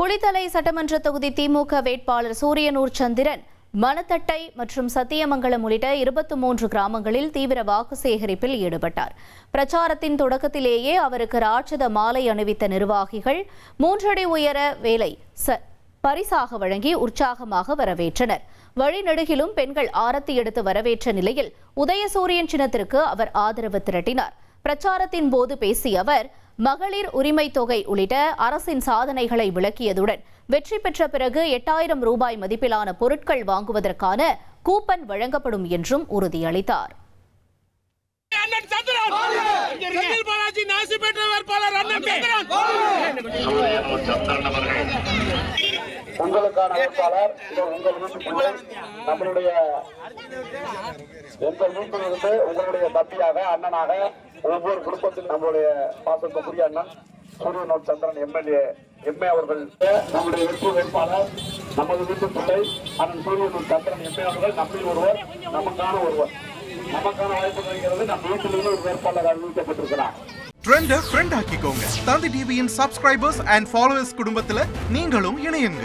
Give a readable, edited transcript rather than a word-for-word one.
குளித்தலை சட்டமன்ற தொகுதி திமுக வேட்பாளர் சூரியனூர் சந்திரன் மணத்தட்டை மற்றும் சத்தியமங்கலம் உள்ளிட்ட 23 கிராமங்களில் தீவிர வாக்கு சேகரிப்பில் ஈடுபட்டார். பிரச்சாரத்தின் தொடக்கத்திலேயே அவருக்கு ராட்சத மாலை அணிவித்த நிர்வாகிகள் 3 அடி உயர வேலை பரிசாக வழங்கி உற்சாகமாக வரவேற்றனர். வழிநெடுகிலும் பெண்கள் ஆரத்தி எடுத்து வரவேற்ற நிலையில் உதயசூரியன் சின்னத்திற்கு அவர் ஆதரவு திரட்டினார். பிரச்சாரத்தின் போது பேசிய அவர் மகளிர் உரிமை தொகை உள்ளிட்ட அரசின் சாதனைகளை விளக்கியதுடன் வெற்றி பெற்ற பிறகு 8000 ரூபாய் மதிப்பிலான பொருட்கள் வாங்குவதற்கான கூப்பன் வழங்கப்படும் என்றும் உறுதியளித்தார். உங்களுக்கான வேட்பாளர் உங்கள் வீட்டுக்குள்ளே நம்மளுடைய எங்கள் வீட்டிலிருந்து உங்களுடைய தம்பியாக அண்ணனாக ஒவ்வொரு குடும்பத்தில் நம்மளுடைய பாசத்துக்குரிய அண்ணன் சூரியனூர் சந்திரன் எம்ஏ அவர்கள் நம்முடைய வெற்றி வேட்பாளர் நமது வீட்டு பிள்ளை அண்ணன் சூரியனூர் சந்திரன் எம்ஏ அவர்கள் நம்மில் ஒருவர் நமக்கான வாய்ப்பு கிடைக்கிறது. நம் வீட்டிலிருந்து ஒரு வேட்பாளர் அறிவிக்கப்பட்டிருக்கிறார். ட்ரெண்ட ஃப்ரெண்ட் ஆக்கிக்கோங்க. தந்தி டிவியின் சப்ஸ்கிரைபர்ஸ் அண்ட் ஃபாலோவர்ஸ் குடும்பத்துல நீங்களும் இணையுங்க.